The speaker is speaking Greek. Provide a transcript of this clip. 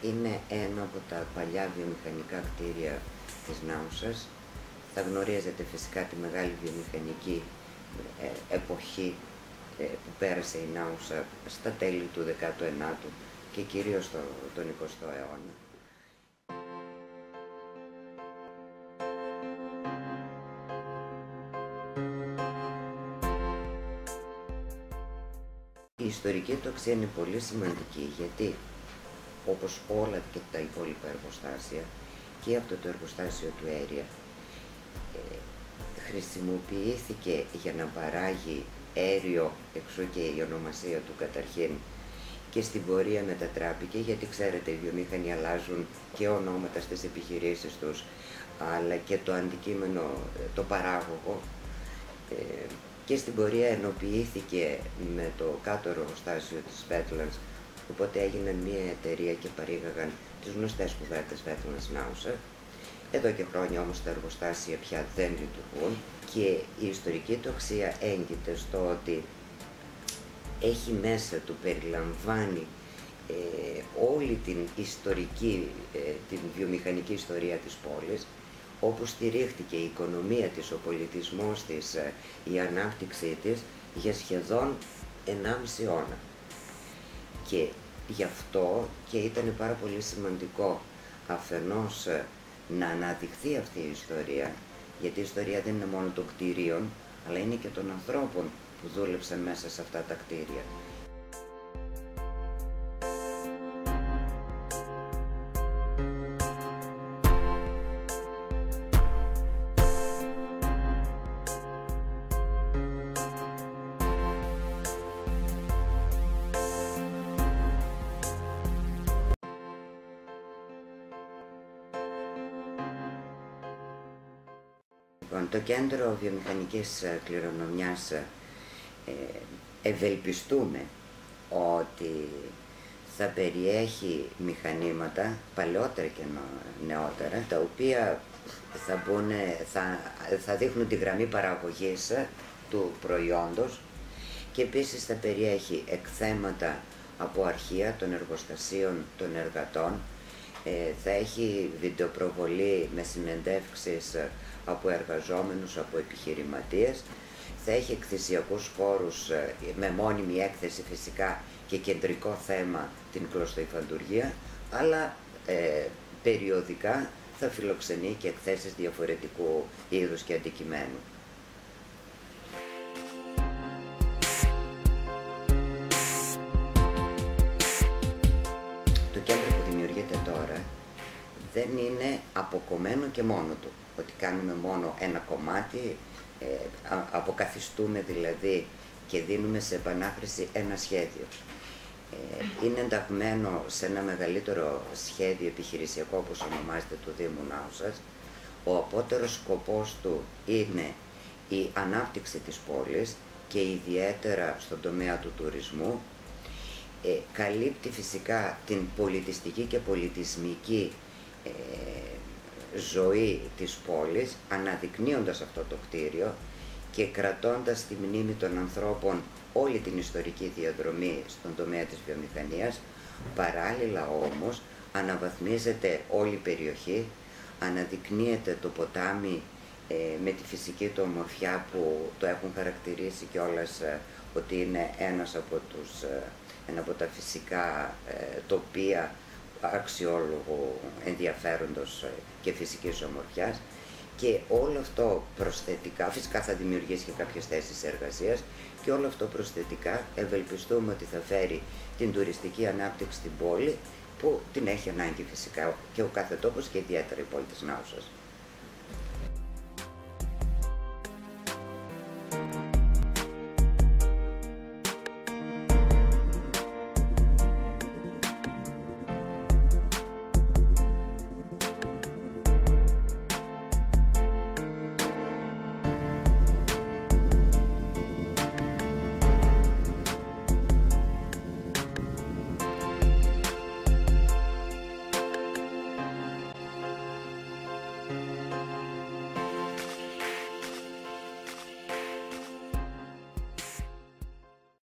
είναι ένα από τα παλιά βιομηχανικά κτίρια της Νάουσας. Θα γνωρίζετε φυσικά τη μεγάλη βιομηχανική εποχή που πέρασε η Νάουσα στα τέλη του 19ου και κυρίως τον 20ο αιώνα. Η ιστορική του αξία είναι πολύ σημαντική, γιατί όπως όλα και τα υπόλοιπα εργοστάσια, και αυτό το εργοστάσιο του Αίρια χρησιμοποιήθηκε για να παράγει αέριο, εξού και η ονομασία του καταρχήν, και στην πορεία μετατράπηκε, γιατί ξέρετε οι βιομηχανοί αλλάζουν και ονόματα στις επιχειρήσεις τους, αλλά και το αντικείμενο, το παράγωγο, και στην πορεία ενοποιήθηκε με το κάτω εργοστάσιο της Wetlands, οπότε έγιναν μια εταιρεία και παρήγαγαν τις γνωστές κουβέρτες Wetlands Nausa. Εδώ και χρόνια όμως τα εργοστάσια πια δεν λειτουργούν και η ιστορική του αξία έγκυται στο ότι έχει μέσα του, περιλαμβάνει όλη την ιστορική, την βιομηχανική ιστορία της πόλης, όπου στηρίχτηκε η οικονομία της, ο πολιτισμός της, η ανάπτυξή της για σχεδόν 1,5 αιώνα. Και γι' αυτό και ήταν πάρα πολύ σημαντικό αφενός να αναδειχθεί αυτή η ιστορία, γιατί η ιστορία δεν είναι μόνο των κτηρίων, αλλά είναι και των ανθρώπων που δούλεψαν μέσα σε αυτά τα κτίρια. Το κέντρο βιομηχανικής κληρονομιάς ευελπιστούμε ότι θα περιέχει μηχανήματα παλαιότερα και νεότερα, τα οποία θα δείχνουν τη γραμμή παραγωγής του προϊόντος, και επίσης θα περιέχει εκθέματα από αρχεία των εργοστασίων των εργατών, θα έχει βιντεοπροβολή με συνεντεύξεις από εργαζόμενους, από επιχειρηματίες, θα έχει εκθεσιακούς χώρους με μόνιμη έκθεση φυσικά και κεντρικό θέμα την κλωστοϊφαντουργία, αλλά περιοδικά θα φιλοξενεί και εκθέσεις διαφορετικού είδους και αντικειμένου. Το κέντρο που δημιουργείται τώρα δεν είναι αποκομμένο και μόνο του, ότι κάνουμε μόνο ένα κομμάτι, αποκαθιστούμε δηλαδή και δίνουμε σε επανάχρηση ένα σχέδιο. Είναι ενταγμένο σε ένα μεγαλύτερο σχέδιο επιχειρησιακό, όπως ονομάζεται, του Δήμου Νάουσας. Ο απότερος σκοπός του είναι η ανάπτυξη της πόλης και ιδιαίτερα στον τομέα του τουρισμού. Καλύπτει φυσικά την πολιτιστική και πολιτισμική ζωή της πόλης, αναδεικνύοντας αυτό το κτίριο και κρατώντας στη μνήμη των ανθρώπων όλη την ιστορική διαδρομή στον τομέα της βιομηχανίας. Παράλληλα όμως αναβαθμίζεται όλη η περιοχή, αναδεικνύεται το ποτάμι με τη φυσική του ομορφιά που το έχουν χαρακτηρίσει κιόλας ότι είναι ένα από τα φυσικά τοπία αξιόλογου ενδιαφέροντος και φυσικής ομορφιάς, και όλο αυτό προσθετικά φυσικά θα δημιουργήσει και κάποιες θέσεις εργασίας, και όλο αυτό προσθετικά ευελπιστούμε ότι θα φέρει την τουριστική ανάπτυξη στην πόλη, που την έχει ανάγκη φυσικά και ο κάθε τόπος και ιδιαίτερα η πόλη της Νάουσας.